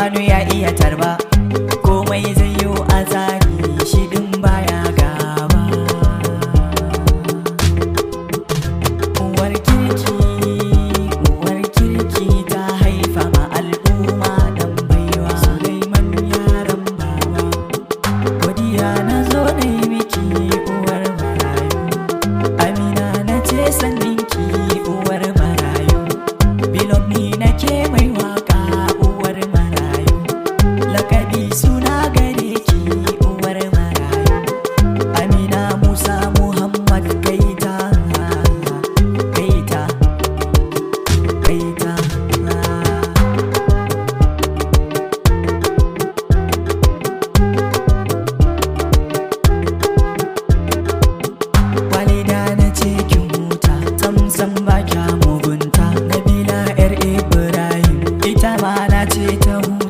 Rilwanu ya iya tarba, komai zai yi a tsari, shi din baya gaba. Uwar kirki ta haifa ma al'umma dan baiwa. Suleiman yaran baba, godiya na zo na yi miki uwar marayu. Amina na ce sanninki uwar marayu. Bilog ni nake mai waka uwar marayu. Lakabi suna gare ki uwar marayu. Amina Musa Muhammad Kaita, Kaita, Kaita. Walida na ce kin huta, samsam ba kya mugunta. Nabila yar Ibrahim, ita ma na ce ta huta.